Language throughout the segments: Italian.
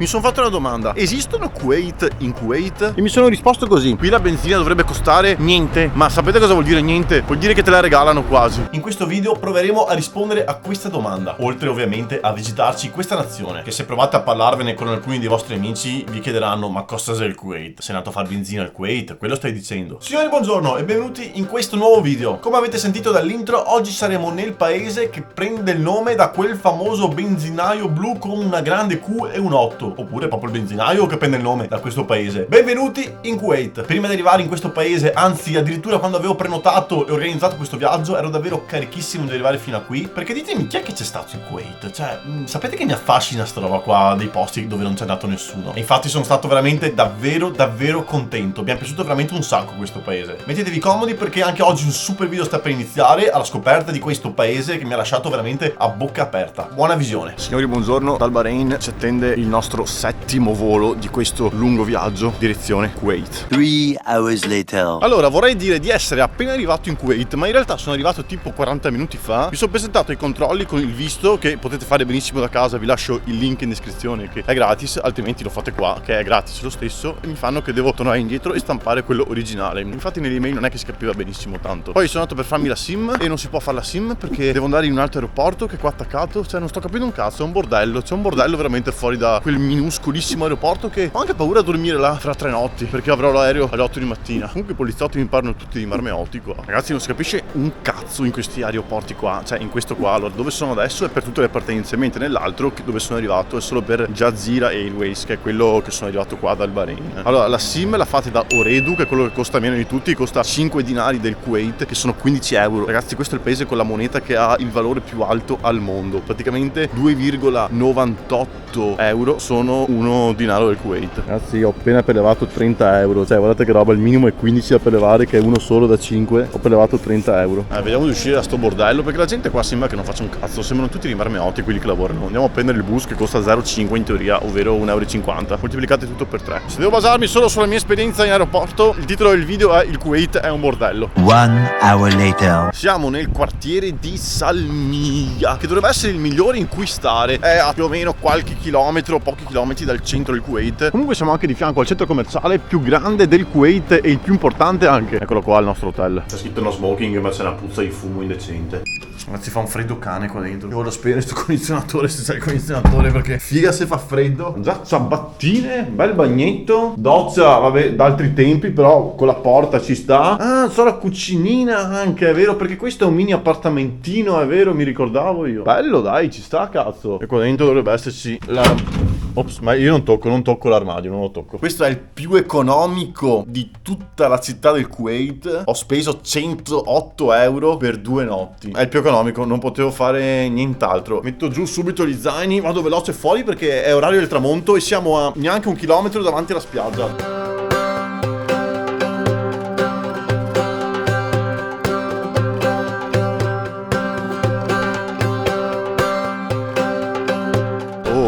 Mi sono fatto una domanda: esistono Kuwait in Kuwait? E mi sono risposto così: qui la benzina dovrebbe costare niente. Ma sapete cosa vuol dire niente? Vuol dire che te la regalano quasi. In questo video proveremo a rispondere a questa domanda, oltre ovviamente a visitarci questa nazione, che se provate a parlarvene con alcuni dei vostri amici vi chiederanno: ma cos'è il Kuwait? Sei nato a far benzina al Kuwait? Quello stai dicendo? Signori, buongiorno e benvenuti in questo nuovo video. Come avete sentito dall'intro, oggi saremo nel paese che prende il nome da quel famoso benzinaio blu con una grande Q e un 8, oppure proprio il benzinaio che prende il nome da questo paese. Benvenuti in Kuwait. Prima di arrivare in questo paese, anzi addirittura quando avevo prenotato e organizzato questo viaggio, ero davvero carichissimo di arrivare fino a qui, perché ditemi, chi è che c'è stato in Kuwait? Cioè, sapete che mi affascina sta roba qua dei posti dove non c'è andato nessuno. E infatti sono stato veramente davvero contento. Mi è piaciuto veramente un sacco questo paese. Mettetevi comodi perché anche oggi un super video sta per iniziare alla scoperta di questo paese che mi ha lasciato veramente a bocca aperta. Buona visione. Signori, buongiorno. Dal Bahrain ci attende il nostro settimo volo di questo lungo viaggio direzione Kuwait. 3 hours later. Allora, vorrei dire di essere appena arrivato in Kuwait, ma in realtà sono arrivato tipo 40 minuti fa. Mi sono presentato ai controlli con il visto, che potete fare benissimo da casa. Vi lascio il link in descrizione, che è gratis, altrimenti lo fate qua, che è gratis lo stesso. E mi fanno che devo tornare indietro e stampare quello originale. Infatti nell'email non è che si capiva benissimo tanto. Poi sono andato per farmi la SIM e non si può fare la SIM perché devo andare in un altro aeroporto che è qua attaccato. Cioè non sto capendo un cazzo, è un bordello. C'è un bordello veramente fuori da quel minuscolissimo aeroporto che ho anche paura a dormire là fra 3 notti, perché avrò l'aereo alle 8 di mattina. Comunque i poliziotti mi parlano tutti di marmeoti qua. Ragazzi, non si capisce un cazzo in questi aeroporti qua. Cioè in questo qua, allora dove sono adesso è per tutte le partenze, mentre nell'altro dove sono arrivato è solo per Jazeera Airways, che è quello che sono arrivato qua dal Bahrain. Allora la SIM la fate da Ooredoo, che è quello che costa meno di tutti, costa 5 dinari del Kuwait, che sono 15 euro. Ragazzi, questo è il paese con la moneta che ha il valore più alto al mondo. Praticamente 2,98 euro sono uno dinaro del Kuwait. Ragazzi, ho appena prelevato 30 euro. Cioè guardate che roba, il minimo è 15 da prelevare, che è uno solo da 5. Ho prelevato 30 euro. Vediamo di uscire da sto bordello, perché la gente qua sembra che non faccia un cazzo. Sembrano tutti rimarmeoti quelli che lavorano. Andiamo a prendere il bus che costa 0,5 in teoria, ovvero 1,50 euro. Moltiplicate tutto per 3. Se devo basarmi solo sulla mia esperienza in aeroporto, il titolo del video è: il Kuwait è un bordello. 1 hour later. Siamo nel quartiere di Salmiya, che dovrebbe essere il migliore in cui stare. È a più o meno qualche chilometro, pochi chilometri dal centro del Kuwait. Comunque siamo anche di fianco al centro commerciale più grande del Kuwait e il più importante anche. Eccolo qua il nostro hotel. C'è scritto no smoking, ma c'è una puzza di fumo indecente. Ragazzi, fa un freddo cane qua dentro. Io voglio spegnere sto condizionatore, se c'è il condizionatore, perché figa se fa freddo. Già ciabattine, bel bagnetto, doccia, vabbè, da altri tempi, però con la porta ci sta. Ah, so la cucinina anche, è vero, perché questo è un mini appartamentino, è vero, mi ricordavo io. Bello, dai, ci sta, cazzo. E qua dentro dovrebbe esserci la... Ops, ma io non tocco l'armadio, non lo tocco. Questo è il più economico di tutta la città del Kuwait. Ho speso 108 euro per 2 notti. È il più economico, non potevo fare nient'altro. Metto giù subito gli zaini, vado veloce fuori perché è orario del tramonto e siamo a neanche 1 chilometro davanti alla spiaggia.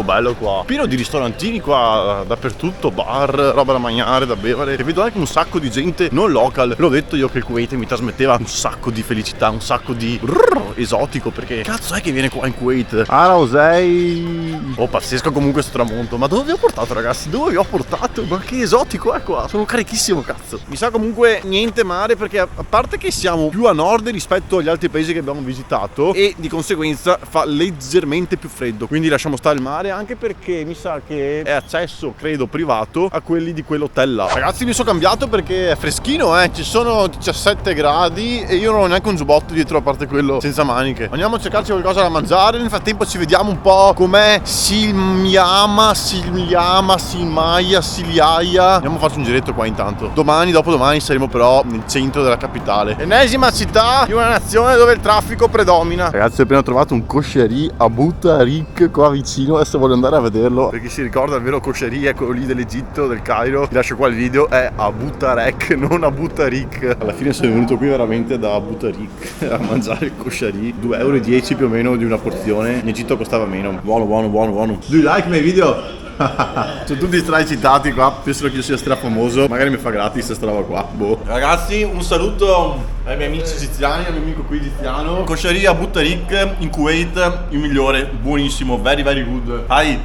Bello qua, pieno di ristorantini qua dappertutto, bar, roba da mangiare, da bere, e vedo anche un sacco di gente non local. L'ho detto io che il Kuwait mi trasmetteva un sacco di felicità, un sacco di esotico, perché cazzo è che viene qua in Kuwait? Arausei. Oh, pazzesco comunque sto tramonto. Ma dove vi ho portato, ragazzi? Dove vi ho portato? Ma che esotico è qua, sono carichissimo, cazzo. Mi sa comunque niente mare, perché a parte che siamo più a nord rispetto agli altri paesi che abbiamo visitato, e di conseguenza fa leggermente più freddo, quindi lasciamo stare il mare, anche perché mi sa che è accesso, credo, privato a quelli di quell'hotel là. Ragazzi, mi sono cambiato perché è freschino, ci sono 17 gradi e io non ho neanche un giubbotto dietro, a parte quello senza maniche. Andiamo a cercarci qualcosa da mangiare. Nel frattempo ci vediamo un po' com'è Silmiaya. Andiamo a farci un giretto qua intanto. Domani, dopodomani saremo però nel centro della capitale. Ennesima città di una nazione dove il traffico predomina. Ragazzi, ho appena trovato un koshery a Abu Tariq qua vicino. Adesso voglio andare a vederlo. Per chi si ricorda, il vero koshery è quello lì dell'Egitto, del Cairo. Vi lascio qua il video, è Abu Tariq, non Abu Tariq. Alla fine sono venuto qui veramente da Abu Tariq a mangiare il koshery. 2,10 euro più o meno di una porzione. In Egitto costava meno. Buono. Do you like my video? Sono tutti stracitati qua, pensano che io sia strafamoso. Magari mi fa gratis questa roba qua, boh. Ragazzi, un saluto ai miei amici egiziani, al mio amico qui egiziano. Koshery Abu Tariq in Kuwait, il migliore, buonissimo, very good. Hi.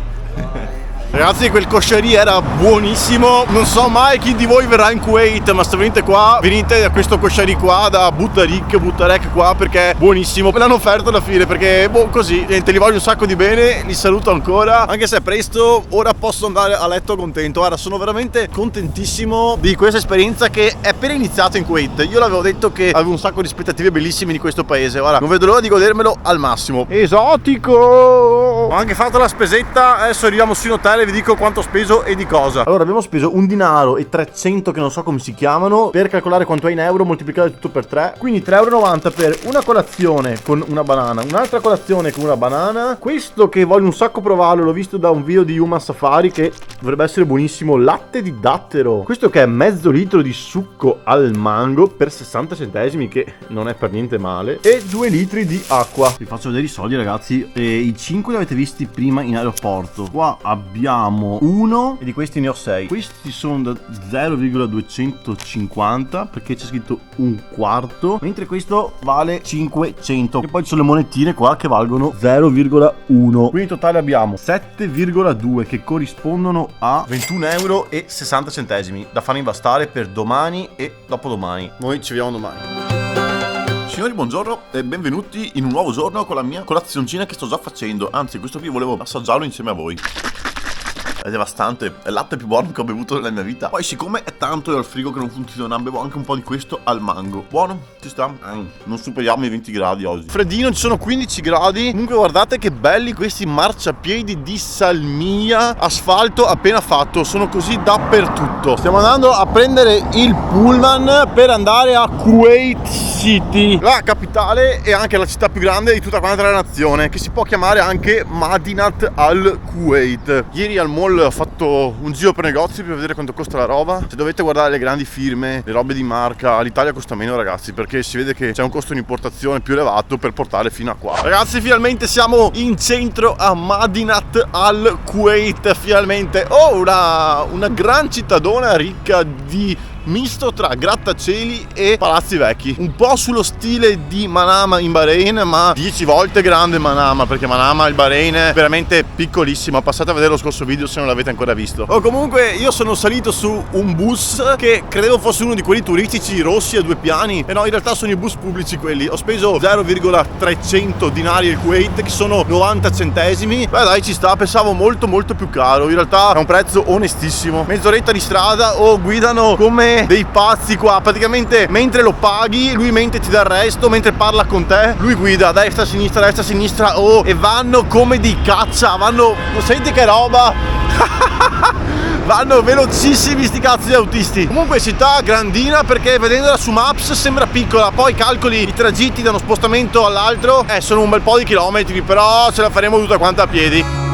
Ragazzi, quel kosciari era buonissimo. Non so mai chi di voi verrà in Kuwait, ma se venite qua, venite a questo kosciari qua da Butarek qua, perché è buonissimo. Me l'hanno offerto alla fine perché così, niente, li voglio un sacco di bene, li saluto ancora, anche se è presto. Ora posso andare a letto contento. Guarda, sono veramente contentissimo di questa esperienza che è appena iniziata in Kuwait. Io l'avevo detto che avevo un sacco di aspettative bellissime di questo paese. Guarda, non vedo l'ora di godermelo al massimo. Esotico! Ho anche fatto la spesetta. Adesso arriviamo su in hotel e vi dico quanto ho speso e di cosa. Allora, abbiamo speso 1 dinaro e 300, che non so come si chiamano. Per calcolare quanto è in euro, moltiplicare tutto per 3. Quindi 3,90 € per una colazione con una banana, un'altra colazione con una banana. Questo che voglio un sacco provarlo, l'ho visto da un video di Human Safari, che dovrebbe essere buonissimo. Latte di dattero. Questo che è mezzo litro di succo al mango per 60 centesimi, che non è per niente male. E 2 litri di acqua. Vi faccio vedere i soldi, ragazzi. I 5 li avete visti prima in aeroporto. Qua abbiamo 1 e di questi ne ho 6. Questi sono da 0,250 perché c'è scritto un quarto, mentre questo vale 500. E poi ci sono le monetine qua che valgono 0,1. Quindi in totale abbiamo 7,2 che corrispondono a 21,60 € da farmi bastare per domani e dopodomani. Noi ci vediamo domani. Signori, buongiorno e benvenuti in un nuovo giorno con la mia colazioncina che sto già facendo. Anzi, questo qui volevo assaggiarlo insieme a voi. È devastante, è il latte più buono che ho bevuto nella mia vita. Poi siccome è tanto al frigo che non funziona, bevo anche un po' di questo al mango. Buono, ci sta. Non superiamo i 20 gradi oggi. Freddino, ci sono 15 gradi. Comunque guardate che belli questi marciapiedi di salmia. Asfalto appena fatto, sono così dappertutto. Stiamo andando a prendere il pullman per andare a Kuwait City, la capitale e anche la città più grande di tutta quanta la nazione, che si può chiamare anche Madinat al Kuwait. Ieri al mall ho fatto un giro per negozi per vedere quanto costa la roba. Se dovete guardare le grandi firme, le robe di marca, l'Italia costa meno, ragazzi, perché si vede che c'è un costo di importazione più elevato per portare fino a qua. Ragazzi, finalmente siamo in centro a Madinat al Kuwait, finalmente. Oh, una gran cittadona ricca di misto tra grattacieli e palazzi vecchi, un po' sullo stile di Manama in Bahrain, ma 10 volte grande Manama, perché Manama, il Bahrain, è veramente piccolissimo. Passate a vedere lo scorso video se non l'avete ancora visto. O comunque io sono salito su un bus che credevo fosse uno di quelli turistici rossi a 2 piani, e no, in realtà sono i bus pubblici quelli. Ho speso 0,300 dinari al Kuwait, che sono 90 centesimi. Beh dai, ci sta, pensavo molto più caro. In realtà è un prezzo onestissimo. Mezz'oretta di strada o guidano come dei pazzi qua. Praticamente mentre lo paghi, lui mente ti dà il resto, mentre parla con te lui guida destra sinistra. Oh, e vanno come di caccia, vanno, senti che roba. Vanno velocissimi sti cazzo di autisti. Comunque città grandina, perché vedendola su Maps sembra piccola, poi calcoli i tragitti da uno spostamento all'altro, sono un bel po' di chilometri, però ce la faremo tutta quanta a piedi.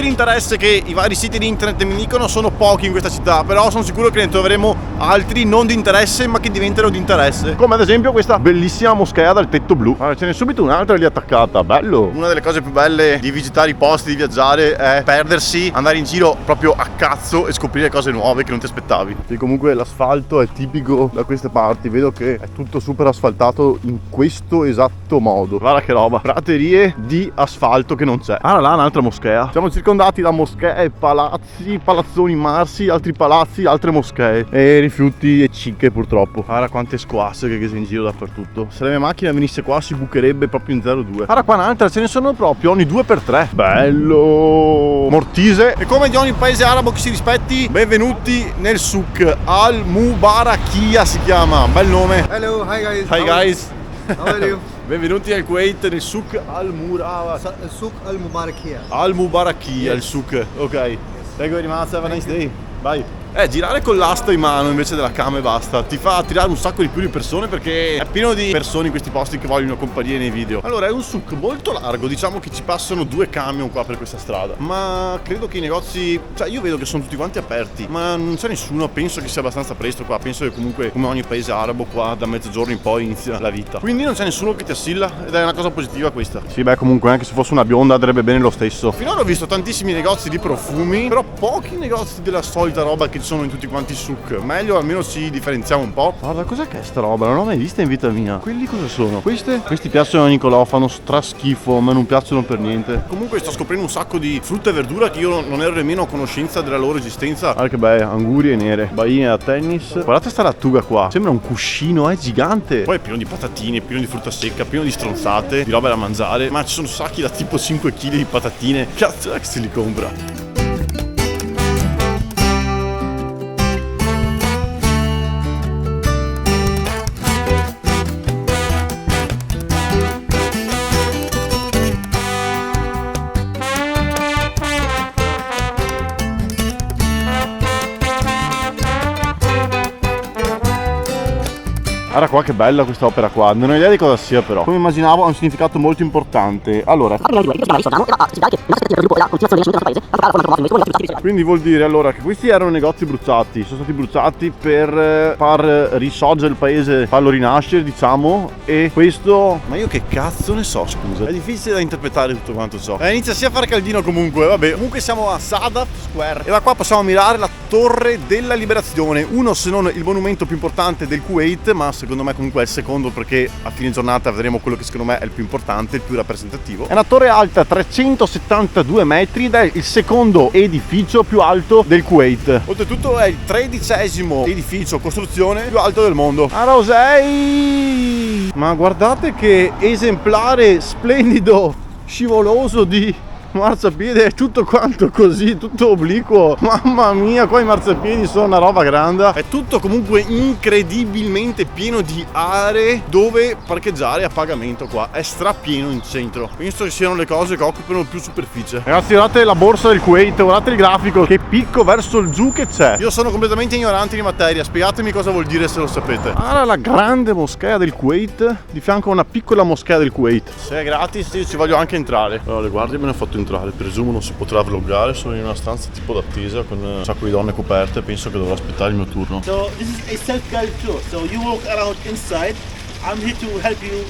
Interesse che i vari siti di internet mi dicono sono pochi in questa città, però sono sicuro che ne troveremo altri non di interesse ma che diventano di interesse, come ad esempio questa bellissima moschea dal tetto blu. Allora, ce n'è subito un'altra lì attaccata, bello. Una delle cose più belle di visitare i posti, di viaggiare, è perdersi, andare in giro proprio a cazzo e scoprire cose nuove che non ti aspettavi. E comunque l'asfalto è tipico da queste parti, vedo che è tutto super asfaltato in questo esatto modo. Guarda che roba, praterie di asfalto che non c'è. Ah, là un'altra moschea. Siamo circondati da moschee, palazzi, palazzoni marsi, altri palazzi, altre moschee e rifiuti e cicche purtroppo. Guarda quante squasse che sono in giro dappertutto. Se la mia macchina venisse qua si bucherebbe proprio in 0,2. Guarda qua un'altra, ce ne sono proprio ogni 2x3. Bello! Mortise. E come di ogni paese arabo che si rispetti, benvenuti nel souk Al Mubarakia si chiama, bel nome. Hello, hi guys. Hi guys. How are you? Benvenuti al Kuwait nel souk Al Murawa. Souk Al Mubarakia. Al Mubarakia, il souk. Ok. Thank you very much, have a nice day. Bye. Girare con l'asta in mano invece della cama e basta ti fa attirare un sacco di più di persone, perché è pieno di persone in questi posti che vogliono compagnia nei video. Allora, è un souk molto largo, diciamo che ci passano 2 camion qua per questa strada, ma credo che i negozi, cioè io vedo che sono tutti quanti aperti, ma non c'è nessuno. Penso che sia abbastanza presto qua, penso che comunque come ogni paese arabo qua da mezzogiorno in poi inizia la vita, quindi non c'è nessuno che ti assilla ed è una cosa positiva questa. Sì, beh, comunque anche se fosse una bionda andrebbe bene lo stesso. Finora ho visto tantissimi negozi di profumi, però pochi negozi della solita roba che sono in tutti quanti i souk. Meglio almeno ci differenziamo un po'. Guarda, cos'è che è sta roba? Non l'ho mai vista in vita mia. Quelli cosa sono? Questi piacciono a Nicolò, fanno straschifo, a me non piacciono per niente. Comunque sto scoprendo un sacco di frutta e verdura che io non ero nemmeno a conoscenza della loro esistenza. Guarda che belle, angurie nere, baie a tennis. Guardate sta lattuga qua, sembra un cuscino, è gigante. Poi è pieno di patatine, pieno di frutta secca, pieno di stronzate, di roba da mangiare. Ma ci sono sacchi da tipo 5 kg di patatine. Cazzo è che se li compra? Guarda qua che bella questa opera qua, non ho idea di cosa sia però. Come immaginavo ha un significato molto importante. Allora, quindi vuol dire allora che questi erano negozi bruciati, sono stati bruciati per far risorgere il paese, farlo rinascere diciamo. E questo, ma io che cazzo ne so, scusa, è difficile da interpretare tutto quanto so. Inizia sia a fare caldino comunque, vabbè. Comunque siamo a Sadaf Square e da qua possiamo ammirare la Torre della Liberazione, uno se non il monumento più importante del Kuwait, ma secondo me comunque è il secondo, perché a fine giornata vedremo quello che secondo me è il più importante, il più rappresentativo. È una torre alta 372 metri ed è il secondo edificio più alto del Kuwait. Oltretutto è il 13° edificio, costruzione più alto del mondo. A Rosei! Ma guardate che esemplare splendido, scivoloso di marciapiede, è tutto quanto così, tutto obliquo. Mamma mia, qua i marciapiedi sono una roba grande. È tutto comunque incredibilmente pieno di aree dove parcheggiare a pagamento. Qua è strapieno in centro. Penso che siano le cose che occupano più superficie. Ragazzi, guardate la borsa del Kuwait, guardate il grafico, che picco verso il giù che c'è. Io sono completamente ignorante di materia, spiegatemi cosa vuol dire se lo sapete. Ah, la grande moschea del Kuwait, di fianco a una piccola moschea del Kuwait. Se è gratis io ci voglio anche entrare. Allora, le guardie me ne ho fatto entrare, presumo non si potrà vloggare, sono in una stanza tipo d'attesa con un sacco di donne coperte, penso che dovrò aspettare il mio turno. So this is a self-guided tour, so you walk around inside. I'm here to help you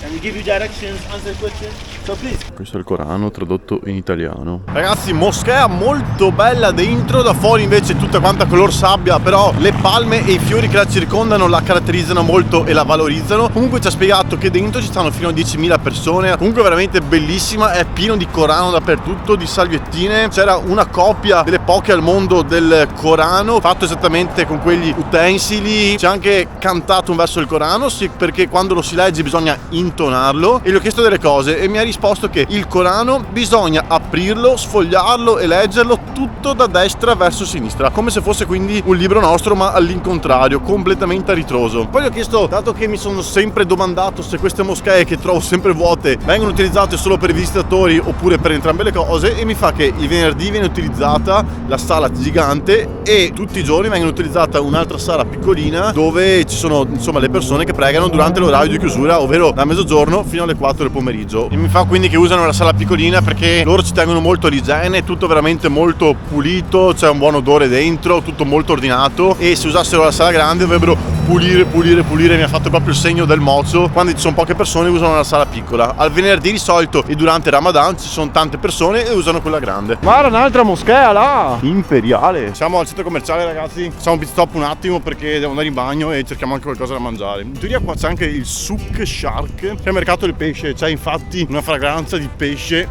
and give you directions, answer questions. So please. Questo è il Corano tradotto in italiano. Ragazzi, moschea molto bella dentro, da fuori invece tutta quanta color sabbia, però le palme e i fiori che la circondano la caratterizzano molto e la valorizzano. Comunque ci ha spiegato che dentro ci stanno fino a 10.000 persone. Comunque veramente bellissima, è pieno di Corano dappertutto, di salviettine. C'era una copia delle poche al mondo del Corano, fatto esattamente con quegli utensili. C'è anche cantato un verso del Corano, sì, perché quando lo si legge bisogna intonarlo. E gli ho chiesto delle cose e mi ha risposto che il Corano bisogna aprirlo, sfogliarlo e leggerlo tutto da destra verso sinistra, come se fosse quindi un libro nostro, ma all'incontrario, completamente a ritroso. Poi gli ho chiesto, dato che mi sono sempre domandato se queste moschee che trovo sempre vuote vengono utilizzate solo per i visitatori oppure per entrambe le cose, e mi fa che il venerdì viene utilizzata la sala gigante e tutti i giorni viene utilizzata un'altra sala piccolina dove ci sono insomma le persone che pregano durante l'orario di chiusura, ovvero da mezzogiorno fino alle 4 del pomeriggio. E mi fa quindi che usano la sala piccolina perché loro ci tengono molto all'igiene, tutto veramente molto pulito, c'è un buon odore dentro, tutto molto ordinato, e se usassero la sala grande dovrebbero pulire. Mi ha fatto proprio il segno del mozo. Quando ci sono poche persone usano la sala piccola. Al venerdì di solito e durante Ramadan ci sono tante persone e usano quella grande. Guarda, un'altra moschea là, imperiale. Siamo al centro commerciale, ragazzi, facciamo un pit stop un attimo perché devo andare in bagno e cerchiamo anche qualcosa da mangiare. In teoria qua c'è anche il Souk Shark, che è il mercato del pesce. C'è infatti una fragranza di pesce.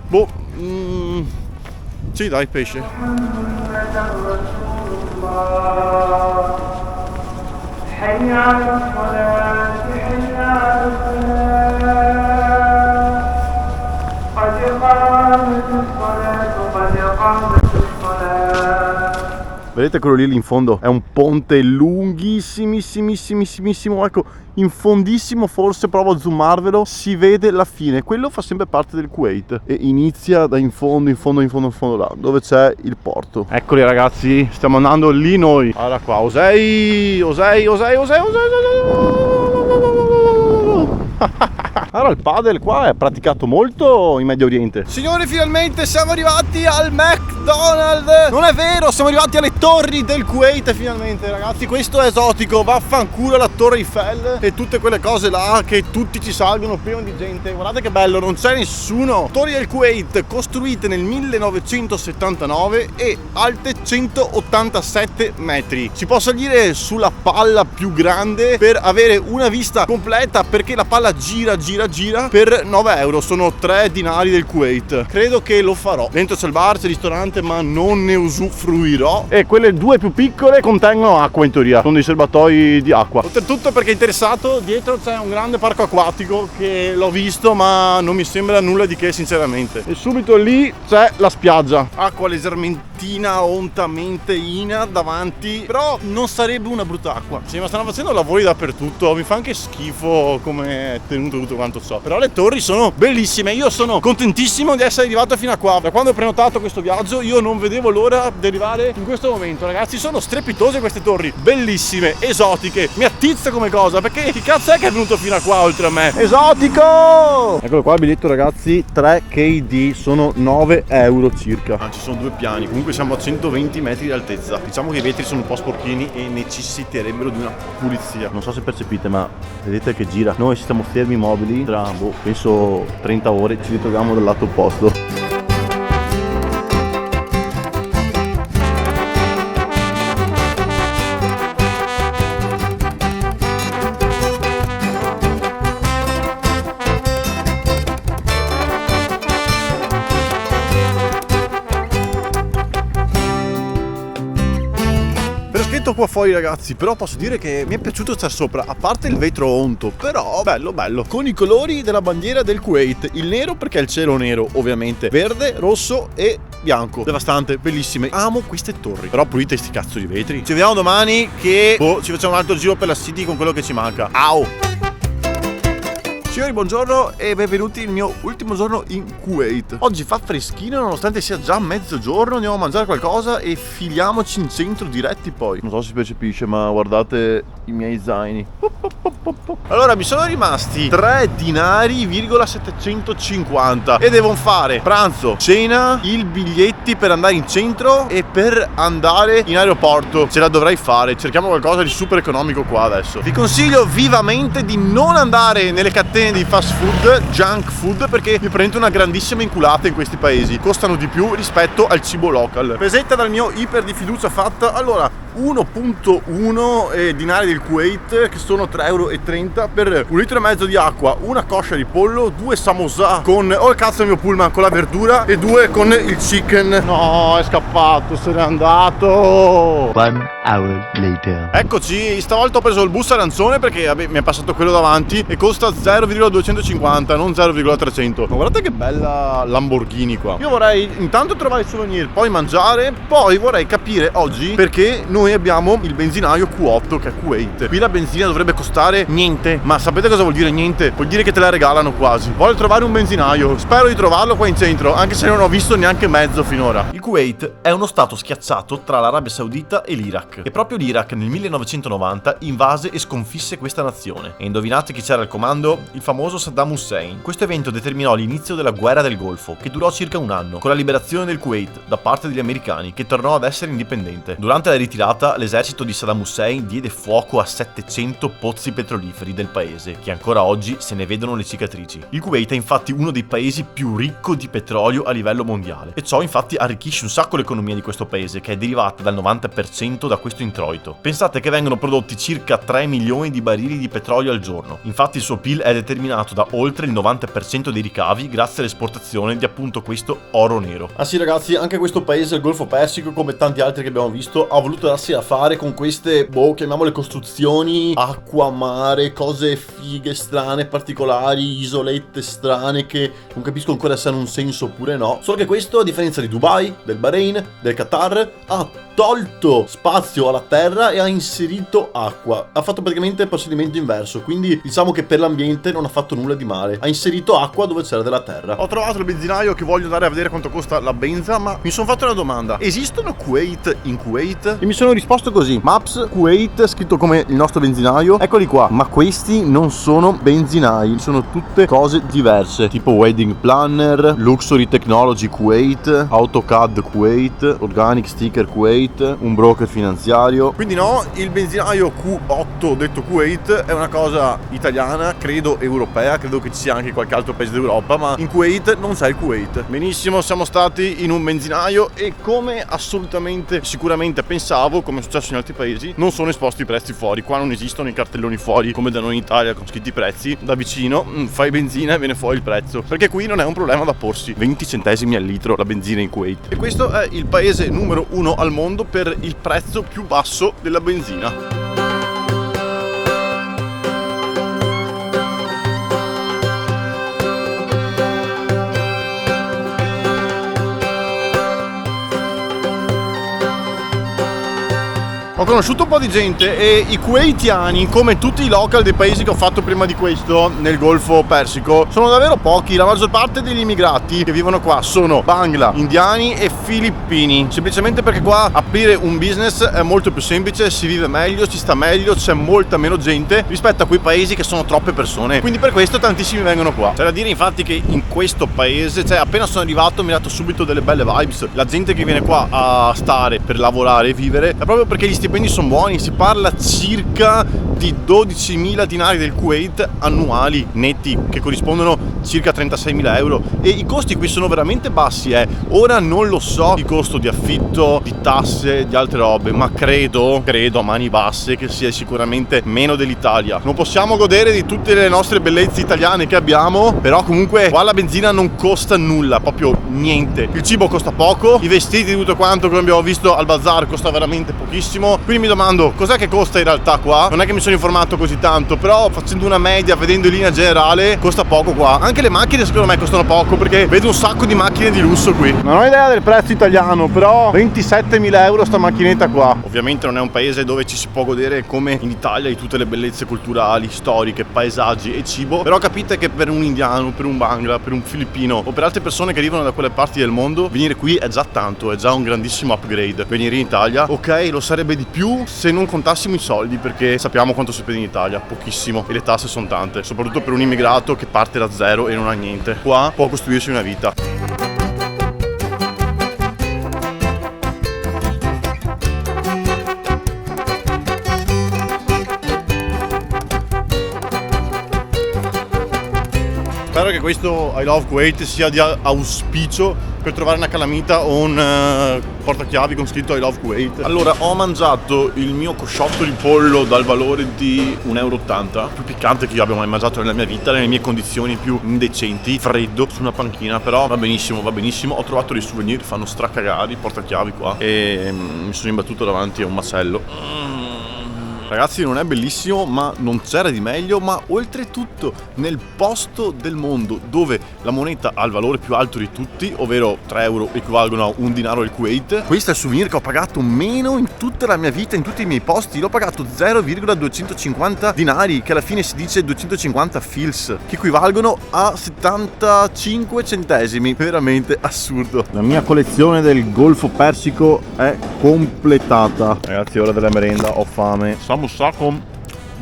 Boh, sì dai, pesce. Vedete quello lì in fondo? È un ponte lunghissimissimissimo, ecco, in fondissimo, forse provo a zoomarvelo, si vede la fine. Quello fa sempre parte del Kuwait e inizia da in fondo là, dove c'è il porto. Eccoli ragazzi, stiamo andando lì noi. Guarda qua, Osei. Allora il padel qua è praticato molto in Medio Oriente. Signori, finalmente siamo arrivati al McDonald's. Non è vero, siamo arrivati alle torri del Kuwait finalmente, ragazzi. Questo è esotico, vaffanculo la Torre Eiffel e tutte quelle cose là che tutti ci salgono pieno di gente. Guardate che bello, non c'è nessuno. Torri del Kuwait costruite nel 1979 e alte 187 metri. Si può salire sulla palla più grande per avere una vista completa, perché la palla gira per 9 euro. Sono 3 dinari del Kuwait. Credo che lo farò. Dentro c'è il bar, c'è il ristorante, ma non ne usufruirò. E quelle due più piccole contengono acqua in teoria, sono dei serbatoi di acqua. Oltretutto, perché è interessato, dietro c'è un grande parco acquatico che l'ho visto ma non mi sembra nulla di che sinceramente. E subito lì c'è la spiaggia, acqua leggermentina ontamente ina davanti, però non sarebbe una brutta acqua. Sì, ma stanno facendo lavori dappertutto, mi fa anche schifo come è tenuto tutto quanto so. Però le torri sono bellissime, io sono contentissimo di essere arrivato fino a qua. Da quando ho prenotato questo viaggio io non vedevo l'ora di arrivare in questo momento, ragazzi. Sono strepitose queste torri, bellissime, esotiche, mi attizza come cosa, perché chi cazzo è che è venuto fino a qua oltre a me? Esotico! Eccolo qua il biglietto, ragazzi, 3 KD, sono 9 euro circa. Ci sono 2 piani, comunque siamo a 120 metri di altezza. Diciamo che i vetri sono un po' sporchini e necessiterebbero di una pulizia. Non so se percepite, ma vedete che gira. Noi stiamo fermi immobili, tra penso 30 ore ci ritroviamo dal lato opposto. Qua fuori, ragazzi, però posso dire che mi è piaciuto stare sopra, a parte il vetro onto, però bello, con i colori della bandiera del Kuwait, il nero perché è il cielo nero, ovviamente, verde, rosso e bianco, devastante, bellissime. Amo queste torri, però pulite sti cazzo di vetri. Ci vediamo domani che ci facciamo un altro giro per la city con quello che ci manca. Au! Signori, buongiorno e benvenuti nel mio ultimo giorno in Kuwait. Oggi fa freschino nonostante sia già mezzogiorno, andiamo a mangiare qualcosa e filiamoci in centro diretti poi. Non so se si percepisce, ma guardate i miei zaini. Allora, mi sono rimasti 3 dinari,750 e devo fare pranzo, cena, i biglietti per andare in centro e per andare in aeroporto. Ce la dovrei fare, cerchiamo qualcosa di super economico qua adesso. Vi consiglio vivamente di non andare nelle catene di fast food, junk food, perché mi prendo una grandissima inculata in questi paesi. Costano di più rispetto al cibo local. Pesetta dal mio iper di fiducia fatta. Allora, 1,1 dinari del Kuwait, che sono 3,30 euro per 1,5 litri di acqua, una coscia di pollo, 2 samosa con, oh cazzo il mio pullman, con la verdura e 2 con il chicken. No, è scappato, se n'è andato. 1 hour later. Eccoci, stavolta ho preso il bus arancione perché mi è passato quello davanti e costa 0,250, non 0,300. Ma guardate che bella Lamborghini qua. Io vorrei intanto trovare i souvenir, poi mangiare, poi vorrei capire oggi perché noi abbiamo il benzinaio Q8 che è Kuwait. Qui la benzina dovrebbe costare niente, ma sapete cosa vuol dire niente? Vuol dire che te la regalano quasi. Voglio trovare un benzinaio, spero di trovarlo qua in centro, anche se non ho visto neanche mezzo finora. Il Kuwait è uno stato schiacciato tra l'Arabia Saudita e l'Iraq, e proprio l'Iraq nel 1990 invase e sconfisse questa nazione. E indovinate chi c'era al comando? Il famoso Saddam Hussein. Questo evento determinò l'inizio della guerra del Golfo, che durò circa un anno, con la liberazione del Kuwait da parte degli americani, che tornò ad essere indipendente. Durante la ritirata, l'esercito di Saddam Hussein diede fuoco a 700 pozzi petroliferi del paese, che ancora oggi se ne vedono le cicatrici. Il Kuwait è infatti uno dei paesi più ricco di petrolio a livello mondiale, e ciò infatti arricchisce un sacco l'economia di questo paese, che è derivata dal 90% da questo introito. Pensate che vengono prodotti circa 3 milioni di barili di petrolio al giorno. Infatti il suo PIL è determinato da oltre il 90% dei ricavi grazie all'esportazione di appunto questo oro nero. Ah sì, ragazzi, anche questo paese, il Golfo Persico, come tanti altri che abbiamo visto, ha voluto darsi a fare con queste, chiamiamole costruzioni, acqua, mare, cose fighe, strane, particolari, isolette strane che non capisco ancora se hanno un senso oppure no. Solo che questo, a differenza di Dubai, del Bahrain, del Qatar, ha tolto spazio alla terra e ha inserito acqua. Ha fatto praticamente il procedimento inverso, quindi diciamo che per l'ambiente non ha fatto nulla di male. Ha inserito acqua dove c'era della terra. Ho trovato il benzinaio che voglio andare a vedere quanto costa la benza, ma mi sono fatto una domanda: esistono Kuwait in Kuwait? E mi sono sono risposto così: Maps Kuwait, scritto come il nostro benzinaio, eccoli qua. Ma questi non sono benzinai, sono tutte cose diverse, tipo Wedding Planner, Luxury Technology Kuwait, AutoCAD Kuwait, Organic Sticker Kuwait, un broker finanziario. Quindi no, il benzinaio Q8 detto Kuwait è una cosa italiana, credo europea, credo che ci sia anche qualche altro paese d'Europa, ma in Kuwait non c'è il Kuwait. Benissimo, siamo stati in un benzinaio e come assolutamente sicuramente pensavo, come è successo in altri paesi, non sono esposti i prezzi fuori. Qua non esistono i cartelloni fuori come da noi in Italia con scritti i prezzi. Da vicino fai benzina e viene fuori il prezzo, perché qui non è un problema da porsi. 20 centesimi al litro la benzina in Kuwait. E questo è il paese numero 1 al mondo per il prezzo più basso della benzina. Ho conosciuto un po' di gente e i kuwaitiani, come tutti i local dei paesi che ho fatto prima di questo nel Golfo Persico, sono davvero pochi. La maggior parte degli immigrati che vivono qua sono bangla, indiani e filippini, semplicemente perché qua aprire un business è molto più semplice, si vive meglio, si sta meglio, c'è molta meno gente rispetto a quei paesi che sono troppe persone, quindi per questo tantissimi vengono qua. C'è da dire infatti che in questo paese, cioè appena sono arrivato mi ha dato subito delle belle vibes. La gente che viene qua a stare per lavorare e vivere è proprio perché gli stipendi sono buoni. Si parla circa di 12.000 dinari del Kuwait annuali netti, che corrispondono circa a 36.000 euro, e i costi qui sono veramente bassi. Ora non lo so il costo di affitto, di tasse, di altre robe, ma credo a mani basse che sia sicuramente meno dell'Italia. Non possiamo godere di tutte le nostre bellezze italiane che abbiamo, però comunque qua la benzina non costa nulla, proprio niente. Il cibo costa poco, i vestiti, tutto quanto come abbiamo visto al bazar costa veramente pochissimo. Quindi mi domando cos'è che costa in realtà qua. Non è che mi sono informato così tanto, però facendo una media, vedendo in linea generale, costa poco qua. Anche le macchine secondo me costano poco, perché vedo un sacco di macchine di lusso qui. Non ho idea del prezzo italiano, però 27.000 euro sta macchinetta qua. Ovviamente non è un paese dove ci si può godere come in Italia di tutte le bellezze culturali, storiche, paesaggi e cibo, però capite che per un indiano, per un bangla, per un filippino o per altre persone che vivono da quelle parti del mondo, venire qui è già tanto, è già un grandissimo upgrade. Venire in Italia, ok, lo sarebbe di più se non contassimo i soldi, perché sappiamo quanto si spende in Italia, pochissimo, e le tasse sono tante, soprattutto per un immigrato che parte da zero e non ha niente. Qua può costruirsi una vita. Spero che questo I Love Kuwait sia di auspicio per trovare una calamita o un portachiavi con scritto I Love Kuwait. Allora, ho mangiato il mio cosciotto di pollo dal valore di 1,80 euro, più piccante che io abbia mai mangiato nella mia vita, nelle mie condizioni più indecenti, freddo, su una panchina, però va benissimo, va benissimo. Ho trovato dei souvenir, fanno stracagare i portachiavi qua e mi sono imbattuto davanti a un macello. Ragazzi, non è bellissimo, ma non c'era di meglio. Ma oltretutto nel posto del mondo dove la moneta ha il valore più alto di tutti, ovvero 3 euro equivalgono a un dinaro del Kuwait, questo è il souvenir che ho pagato meno in tutta la mia vita, in tutti i miei posti. L'ho pagato 0,250 dinari, che alla fine si dice 250 fils, che equivalgono a 75 centesimi. Veramente assurdo. La mia collezione del Golfo Persico è completata. Ragazzi, ora della merenda, ho fame. Samosa con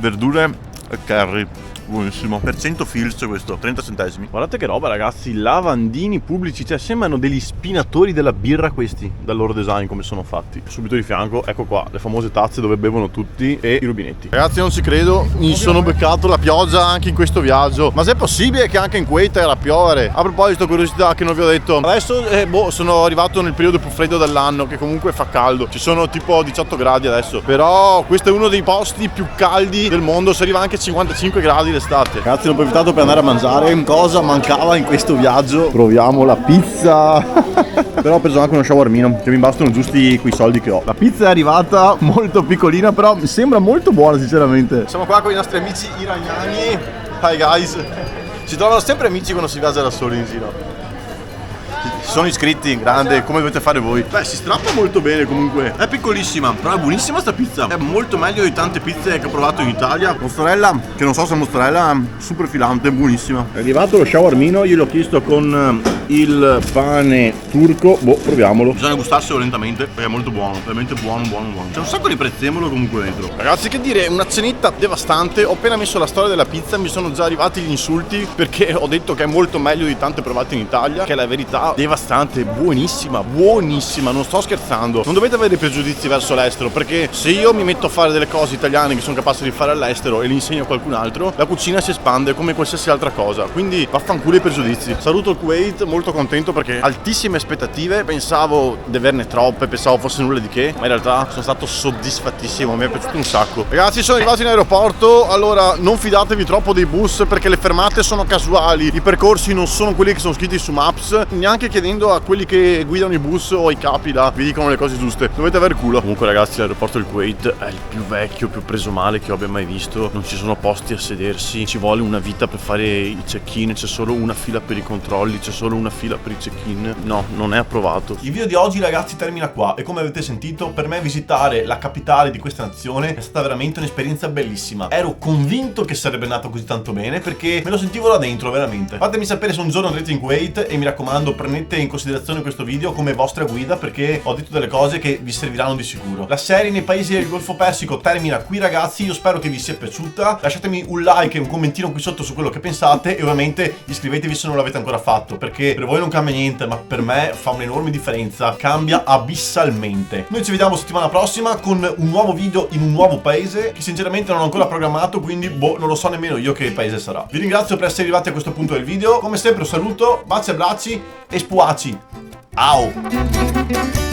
verdure e curry, buonissimo. Per 100 fils questo, 30 centesimi. Guardate che roba, ragazzi, lavandini pubblici, cioè sembrano degli spinatori della birra questi, dal loro design come sono fatti. Subito di fianco, ecco qua, le famose tazze dove bevono tutti e i rubinetti. Ragazzi, non ci credo, mi sono beccato la pioggia anche in questo viaggio. Ma se è possibile che anche in Kuwait era a piovere? A proposito, curiosità che non vi ho detto, adesso sono arrivato nel periodo più freddo dell'anno, che comunque fa caldo. Ci sono tipo 18 gradi adesso, però questo è uno dei posti più caldi del mondo, si arriva anche a 55 gradi l'estate. Ragazzi, l'ho approfittato per andare a mangiare. Cosa mancava in questo viaggio? Proviamo la pizza. Però ho preso anche uno shawarmino, che mi bastano giusti quei soldi che ho. La pizza è arrivata molto piccolina, però mi sembra molto buona sinceramente. Siamo qua con i nostri amici iraniani. Hi guys. Si trovano sempre amici quando si viaggia da soli in giro. sono iscritti, grande, come dovete fare voi. Beh, si strappa molto bene comunque. È piccolissima, però è buonissima sta pizza. È molto meglio di tante pizze che ho provato in Italia. Mozzarella, che non so se è mozzarella, super filante, buonissima. È arrivato lo shawarmino, io l'ho chiesto con il pane turco. Boh, proviamolo. Bisogna gustarselo lentamente perché è molto buono, veramente buono. C'è un sacco di prezzemolo comunque dentro. Ragazzi, che dire, una cenetta devastante. Ho appena messo la storia della pizza, mi sono già arrivati gli insulti perché ho detto che è molto meglio di tante provate in Italia, che è la verità. Devastante, buonissima, non sto scherzando. Non dovete avere pregiudizi verso l'estero, perché se io mi metto a fare delle cose italiane che sono capace di fare all'estero e le insegno a qualcun altro, la cucina si espande come qualsiasi altra cosa. Quindi vaffanculo i pregiudizi. Saluto il Kuwait, molto contento perché altissime aspettative, pensavo di averne troppe, pensavo fosse nulla di che, ma in realtà sono stato soddisfattissimo, mi è piaciuto un sacco. Ragazzi, sono arrivati in aeroporto. Allora, non fidatevi troppo dei bus perché le fermate sono casuali, i percorsi non sono quelli che sono scritti su Maps, neanche chiedendo a quelli che guidano i bus o ai capi là vi dicono le cose giuste, dovete aver culo. Comunque ragazzi, l'aeroporto del Kuwait è il più vecchio, più preso male che io abbia mai visto. Non ci sono posti a sedersi, ci vuole una vita per fare i check-in, c'è solo una fila per i controlli, c'è solo una fila per i check-in. No, non è approvato. Il video di oggi ragazzi termina qua e come avete sentito, per me visitare la capitale di questa nazione è stata veramente un'esperienza bellissima. Ero convinto che sarebbe nato così tanto bene perché me lo sentivo là dentro veramente. Fatemi sapere se un giorno andrete in Kuwait e mi raccomando, prendete in considerazione questo video come vostra guida perché ho detto delle cose che vi serviranno di sicuro. La serie nei paesi del Golfo Persico termina qui ragazzi, io spero che vi sia piaciuta. Lasciatemi un like e un commentino qui sotto su quello che pensate e ovviamente iscrivetevi se non l'avete ancora fatto perché per voi non cambia niente, ma per me fa un'enorme differenza, cambia abissalmente. Noi ci vediamo settimana prossima con un nuovo video in un nuovo paese che sinceramente non ho ancora programmato, quindi boh, non lo so nemmeno io che paese sarà. Vi ringrazio per essere arrivati a questo punto del video, come sempre un saluto, baci e abbracci e spuaci. Au!